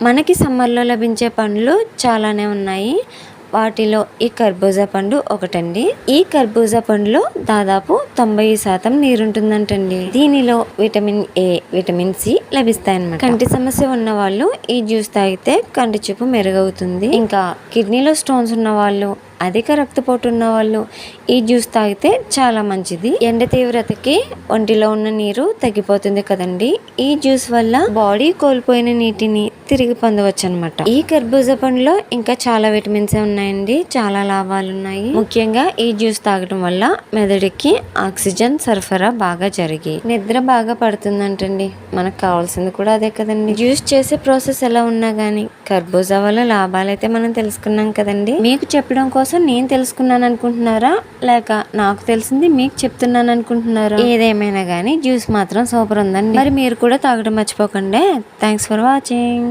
మనకి సమ్మర్లో లభించే పండ్లు చాలానే ఉన్నాయి. వాటిలో ఈ కర్బూజా పండు ఒకటండి. ఈ కర్బూజా పండులో దాదాపు 90% నీరుంటుందంటండి. దీనిలో విటమిన్ ఏ, విటమిన్ సి లభిస్తాయన్నమాట. కంటి సమస్య ఉన్న వాళ్ళు ఈ జ్యూస్ తాగితే కంటి చూపు మెరుగవుతుంది. ఇంకా కిడ్నీలో స్టోన్స్ ఉన్న వాళ్ళు, అధిక రక్తపోటు ఉన్న వాళ్ళు ఈ జ్యూస్ తాగితే చాలా మంచిది. ఎండ తీవ్రతకి ఒంటిలో ఉన్న నీరు తగ్గిపోతుంది కదండి. ఈ జ్యూస్ వల్ల బాడీ కోల్పోయిన నీటిని తిరిగి పొందవచ్చు అనమాట. ఈ కర్బూజా పండులో ఇంకా చాలా విటమిన్స్ ఉన్నాయండి. చాలా లాభాలు ఉన్నాయి. ముఖ్యంగా ఈ జ్యూస్ తాగడం వల్ల మెదడుకి ఆక్సిజన్ సరఫరా బాగా జరిగి నిద్ర బాగా పడుతుందంటండి. మనకు కావాల్సింది కూడా అదే కదండి. జ్యూస్ చేసే ప్రాసెస్ ఎలా ఉన్నా గానీ కర్బూజా వల్ల లాభాలైతే మనం తెలుసుకున్నాం కదండి. మీకు చెప్పడం కోసం నేను తెలుసుకున్నాను అనుకుంటున్నారా, లేక నాకు తెలిసింది మీకు చెప్తున్నాను అనుకుంటున్నారా? ఏదేమైనా గానీ జ్యూస్ మాత్రం సూపర్ ఉందండి. మరి మీరు కూడా తాగడం మర్చిపోకండి. Thanks for watching.